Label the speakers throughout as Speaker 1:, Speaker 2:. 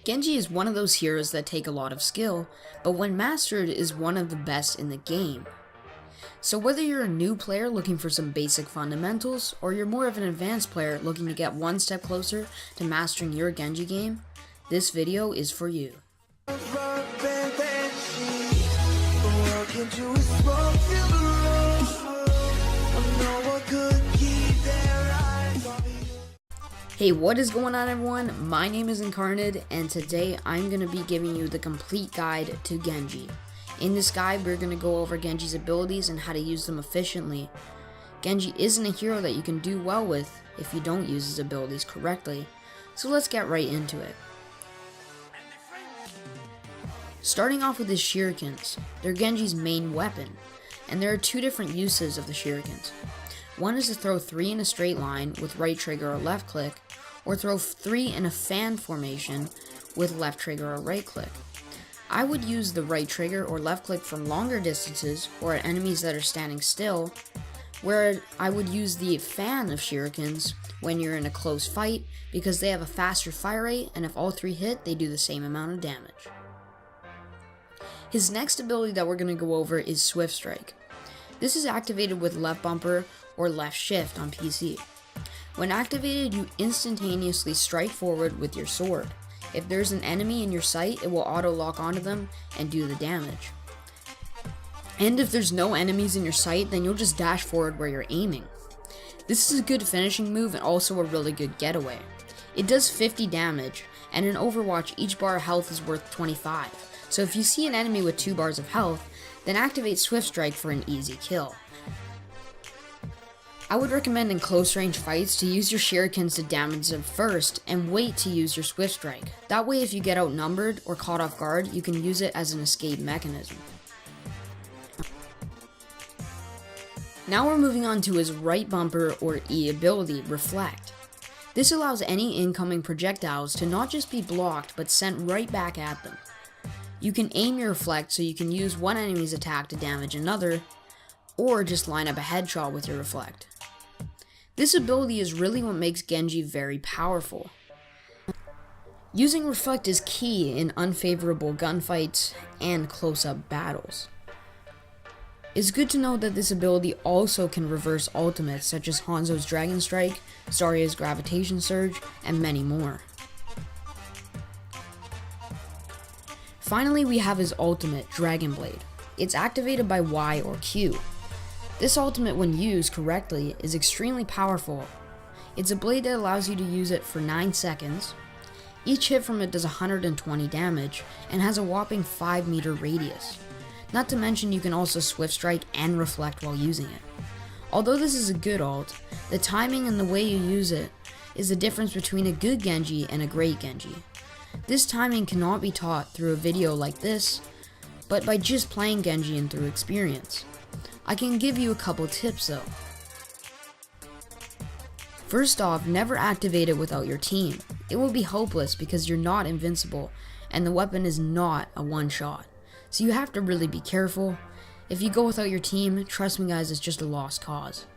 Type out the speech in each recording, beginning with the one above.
Speaker 1: Genji is one of those heroes that take a lot of skill, but when mastered is one of the best in the game. So whether you're a new player looking for some basic fundamentals, or you're more of an advanced player looking to get one step closer to mastering your Genji game, this video is for you. Hey, what is going on everyone? My name is Incarnate, and today I'm going to be giving you the complete guide to Genji. In this guide, we're going to go over Genji's abilities and how to use them efficiently. Genji isn't a hero that you can do well with if you don't use his abilities correctly, so let's get right into it. Starting off with his Shurikens, they're Genji's main weapon, and there are two different uses of the Shurikens. One is to throw 3 in a straight line with right trigger or left click, or throw 3 in a fan formation with left trigger or right click. I would use the right trigger or left click from longer distances or at enemies that are standing still, where I would use the fan of Shurikens when you're in a close fight because they have a faster fire rate, and if all 3 hit, they do the same amount of damage. His next ability that we're going to go over is Swift Strike. This is activated with left bumper or left shift on PC. When activated, you instantaneously strike forward with your sword. If there's an enemy in your sight, it will auto lock onto them and do the damage. And if there's no enemies in your sight, then you'll just dash forward where you're aiming. This is a good finishing move and also a really good getaway. It does 50 damage, and in Overwatch each bar of health is worth 25. So if you see an enemy with 2 bars of health, then activate Swift Strike for an easy kill. I would recommend in close range fights to use your Shurikens to damage them first and wait to use your Swift Strike. That way if you get outnumbered or caught off guard, you can use it as an escape mechanism. Now we're moving on to his right bumper or E ability, Reflect. This allows any incoming projectiles to not just be blocked but sent right back at them. You can aim your Reflect so you can use one enemy's attack to damage another, or just line up a headshot with your Reflect. This ability is really what makes Genji very powerful. Using Reflect is key in unfavorable gunfights and close-up battles. It's good to know that this ability also can reverse ultimates such as Hanzo's Dragon Strike, Zarya's Gravitation Surge, and many more. Finally, we have his ultimate, Dragon Blade. It's activated by Y or Q. This ultimate, when used correctly, is extremely powerful. It's a blade that allows you to use it for 9 seconds. Each hit from it does 120 damage and has a whopping 5-meter radius. Not to mention you can also Swift Strike and Reflect while using it. Although this is a good ult, the timing and the way you use it is the difference between a good Genji and a great Genji. This timing cannot be taught through a video like this, but by just playing Genji and through experience. I can give you a couple tips though. First off, never activate it without your team. It will be hopeless because you're not invincible and the weapon is not a one-shot. So you have to really be careful. If you go without your team, trust me guys, it's just a lost cause.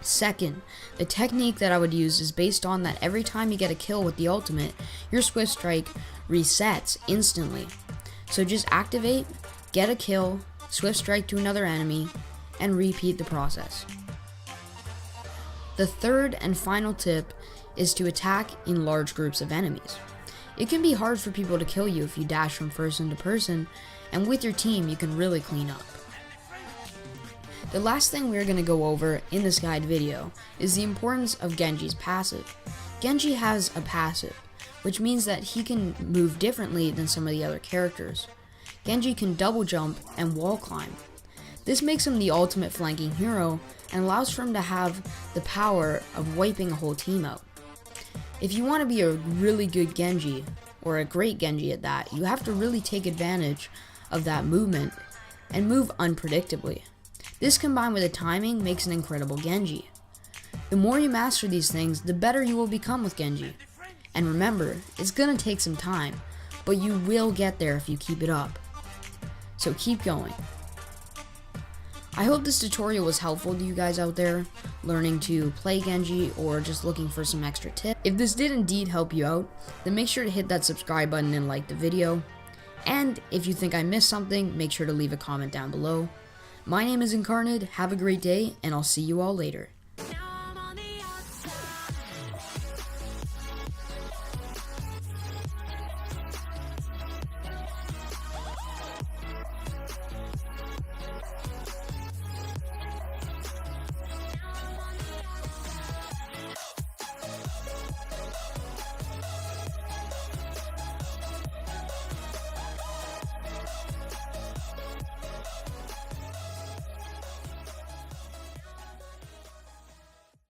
Speaker 1: Second, the technique that I would use is based on that every time you get a kill with the ultimate, your Swift Strike resets instantly. So just activate, get a kill, Swift Strike to another enemy, and repeat the process. The third and final tip is to attack in large groups of enemies. It can be hard for people to kill you if you dash from person to person, and with your team you can really clean up. The last thing we're going to go over in this guide video is the importance of Genji's passive. Genji has a passive, which means that he can move differently than some of the other characters. Genji can double jump and wall climb. This makes him the ultimate flanking hero and allows for him to have the power of wiping a whole team out. If you want to be a really good Genji, or a great Genji at that, you have to really take advantage of that movement and move unpredictably. This combined with the timing makes an incredible Genji. The more you master these things, the better you will become with Genji. And remember, it's gonna take some time, but you will get there if you keep it up. So keep going. I hope this tutorial was helpful to you guys out there, learning to play Genji or just looking for some extra tips. If this did indeed help you out, then make sure to hit that subscribe button and like the video. And if you think I missed something, make sure to leave a comment down below. My name is Incarnate, have a great day, and I'll see you all later.